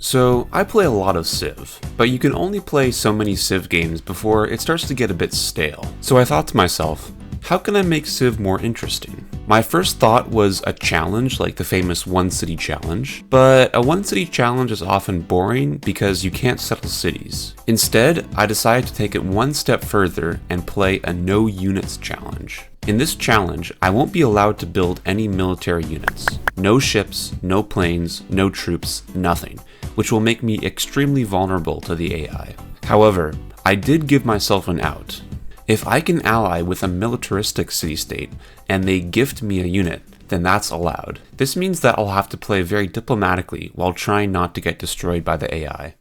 So, I play a lot of Civ, but you can only play so many Civ games before it starts to get a bit stale. So I thought to myself, how can I make Civ more interesting? My first thought was a challenge like the famous One City Challenge, but a One City Challenge is often boring because you can't settle cities. Instead, I decided to take it one step further and play a No Units Challenge. In this challenge, I won't be allowed to build any military units. No ships, no planes, no troops, nothing, which will make me extremely vulnerable to the AI. However, I did give myself an out. If I can ally with a militaristic city-state and they gift me a unit, then that's allowed. This means that I'll have to play very diplomatically while trying not to get destroyed by the AI.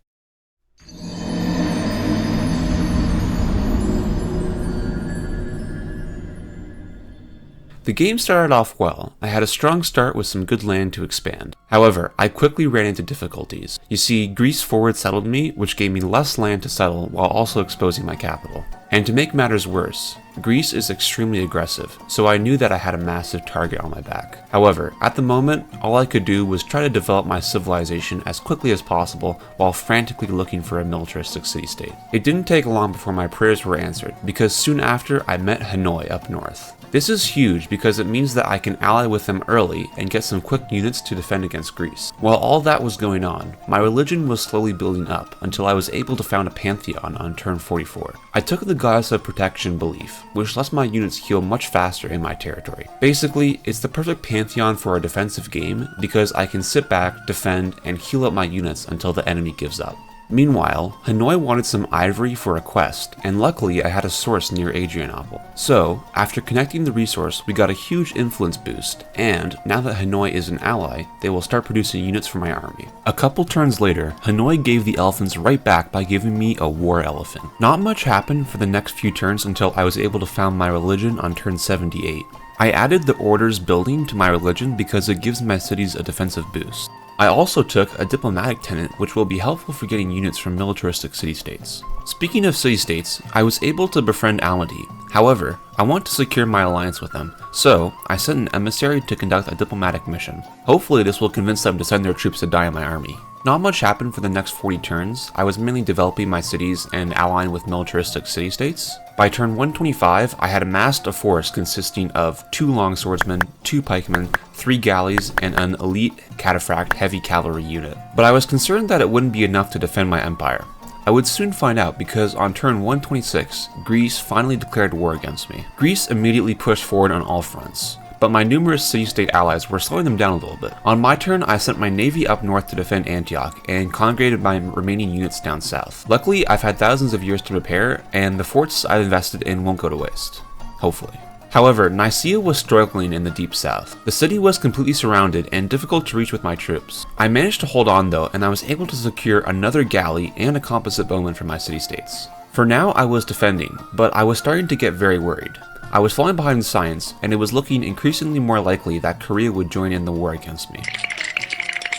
The game started off well. I had a strong start with some good land to expand. However, I quickly ran into difficulties. You see, Greece forward settled me, which gave me less land to settle while also exposing my capital. And to make matters worse, Greece is extremely aggressive, so I knew that I had a massive target on my back. However, at the moment, all I could do was try to develop my civilization as quickly as possible while frantically looking for a militaristic city-state. It didn't take long before my prayers were answered, because soon after I met Hanoi up north. This is huge because it means that I can ally with them early and get some quick units to defend against Greece. While all that was going on, my religion was slowly building up until I was able to found a pantheon on turn 44. I took the goddess of protection belief, which lets my units heal much faster in my territory. Basically, it's the perfect pantheon for a defensive game because I can sit back, defend, and heal up my units until the enemy gives up. Meanwhile, Hanoi wanted some ivory for a quest, and luckily I had a source near Adrianople. So, after connecting the resource, we got a huge influence boost, and now that Hanoi is an ally, they will start producing units for my army. A couple turns later, Hanoi gave the elephants right back by giving me a war elephant. Not much happened for the next few turns until I was able to found my religion on turn 78. I added the orders building to my religion because it gives my cities a defensive boost. I also took a diplomatic tenant, which will be helpful for getting units from militaristic city-states. Speaking of city-states, I was able to befriend Almaty. However, I want to secure my alliance with them, so I sent an emissary to conduct a diplomatic mission. Hopefully this will convince them to send their troops to die in my army. Not much happened for the next 40 turns. I was mainly developing my cities and allying with militaristic city-states. By turn 125, I had amassed a force consisting of 2 longswordsmen, 2 pikemen, 3 galleys, and an elite cataphract heavy cavalry unit. But I was concerned that it wouldn't be enough to defend my empire. I would soon find out because on turn 126, Greece finally declared war against me. Greece immediately pushed forward on all fronts, but my numerous city-state allies were slowing them down a little bit. On my turn, I sent my navy up north to defend Antioch and congregated my remaining units down south. Luckily, I've had thousands of years to prepare, and the forts I've invested in won't go to waste. Hopefully. However, Nicaea was struggling in the deep south. The city was completely surrounded and difficult to reach with my troops. I managed to hold on though, and I was able to secure another galley and a composite bowman for my city-states. For now, I was defending, but I was starting to get very worried. I was falling behind science, and it was looking increasingly more likely that Korea would join in the war against me.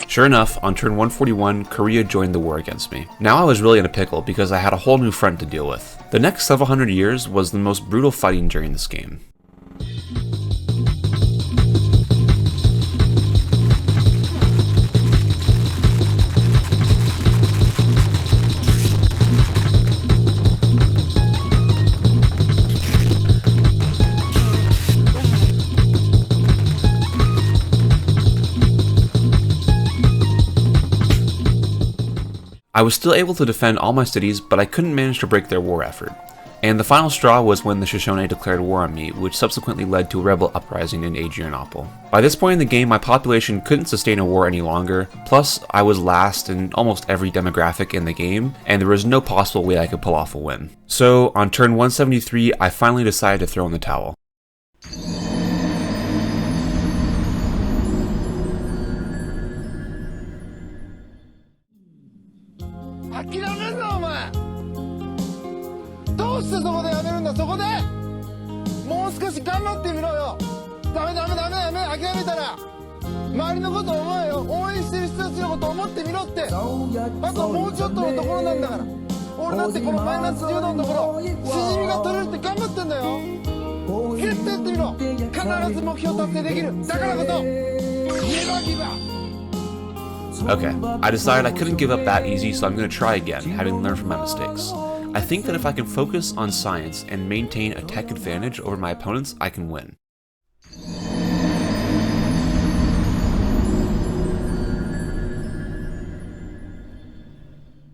Sure enough, on turn 141, Korea joined the war against me. Now I was really in a pickle because I had a whole new front to deal with. The next several hundred years was the most brutal fighting during this game. I was still able to defend all my cities, but I couldn't manage to break their war effort. And the final straw was when the Shoshone declared war on me, which subsequently led to a rebel uprising in Adrianople. By this point in the game, my population couldn't sustain a war any longer, plus I was last in almost every demographic in the game, and there was no possible way I could pull off a win. So, on turn 173, I finally decided to throw in the towel. Okay, I decided I couldn't give up that easy, so I'm going to try again, having learned from my mistakes. I think that if I can focus on science and maintain a tech advantage over my opponents, I can win.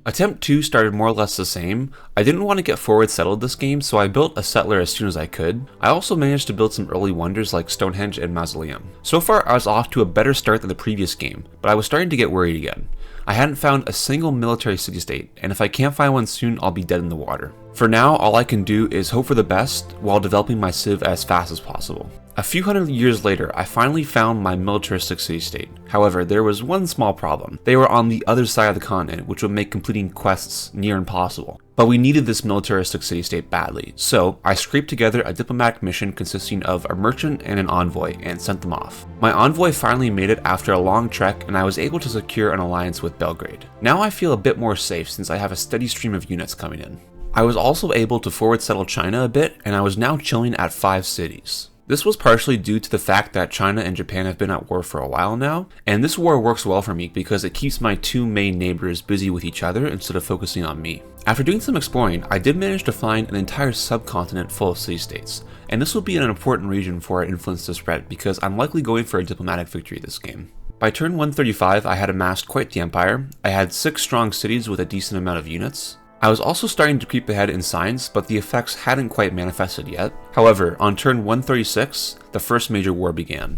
Attempt 2 started more or less the same. I didn't want to get forward settled this game, so I built a settler as soon as I could. I also managed to build some early wonders like Stonehenge and Mausoleum. So far I was off to a better start than the previous game, but I was starting to get worried again. I hadn't found a single military city-state, and if I can't find one soon, I'll be dead in the water. For now, all I can do is hope for the best while developing my civ as fast as possible. A few hundred years later, I finally found my militaristic city-state. However, there was one small problem. They were on the other side of the continent, which would make completing quests near impossible. But we needed this militaristic city-state badly, so I scraped together a diplomatic mission consisting of a merchant and an envoy and sent them off. My envoy finally made it after a long trek, and I was able to secure an alliance with Belgrade. Now I feel a bit more safe since I have a steady stream of units coming in. I was also able to forward settle China a bit, and I was now chilling at 5 cities. This was partially due to the fact that China and Japan have been at war for a while now, and this war works well for me because it keeps my two main neighbors busy with each other instead of focusing on me. After doing some exploring, I did manage to find an entire subcontinent full of city-states, and this will be an important region for our influence to spread because I'm likely going for a diplomatic victory this game. By turn 135, I had amassed quite the empire. I had 6 strong cities with a decent amount of units. I was also starting to creep ahead in science, but the effects hadn't quite manifested yet. However, on turn 136, the first major war began.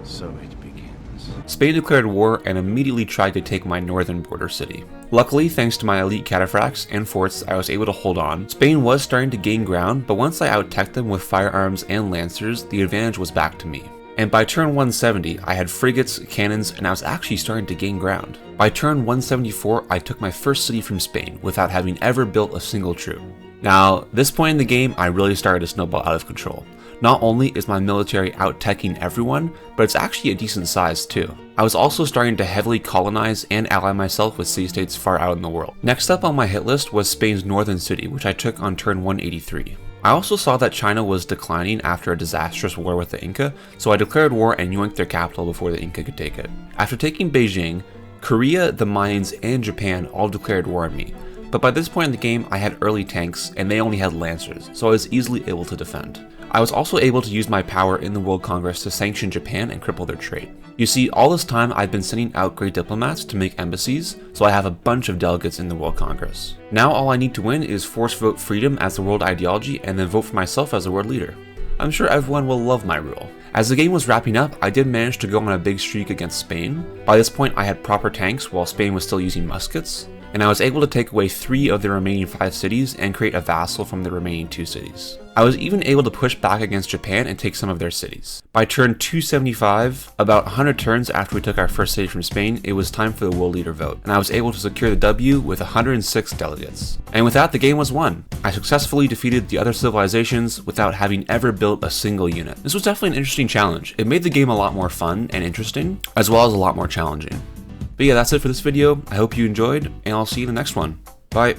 So it begins. Spain declared war and immediately tried to take my northern border city. Luckily, thanks to my elite cataphracts and forts, I was able to hold on. Spain was starting to gain ground, but once I out-teched them with firearms and lancers, the advantage was back to me. And by turn 170, I had frigates, cannons, and I was actually starting to gain ground. By turn 174, I took my first city from Spain without having ever built a single troop. Now, this point in the game, I really started to snowball out of control. Not only is my military out-teching everyone, but it's actually a decent size too. I was also starting to heavily colonize and ally myself with city-states far out in the world. Next up on my hit list was Spain's northern city, which I took on turn 183. I also saw that China was declining after a disastrous war with the Inca, so I declared war and yoinked their capital before the Inca could take it. After taking Beijing, Korea, the Mayans, and Japan all declared war on me, but by this point in the game I had early tanks and they only had lancers, so I was easily able to defend. I was also able to use my power in the World Congress to sanction Japan and cripple their trade. You see, all this time I've been sending out great diplomats to make embassies, so I have a bunch of delegates in the World Congress. Now all I need to win is force vote freedom as the world ideology and then vote for myself as the world leader. I'm sure everyone will love my rule. As the game was wrapping up, I did manage to go on a big streak against Spain. By this point I had proper tanks while Spain was still using muskets, and I was able to take away 3 of the remaining 5 cities and create a vassal from the remaining 2 cities. I was even able to push back against Japan and take some of their cities. By turn 275, about 100 turns after we took our first city from Spain, it was time for the world leader vote, and I was able to secure the W with 106 delegates. And with that, the game was won. I successfully defeated the other civilizations without having ever built a single unit. This was definitely an interesting challenge. It made the game a lot more fun and interesting, as well as a lot more challenging. But yeah, that's it for this video. I hope you enjoyed, and I'll see you in the next one. Bye.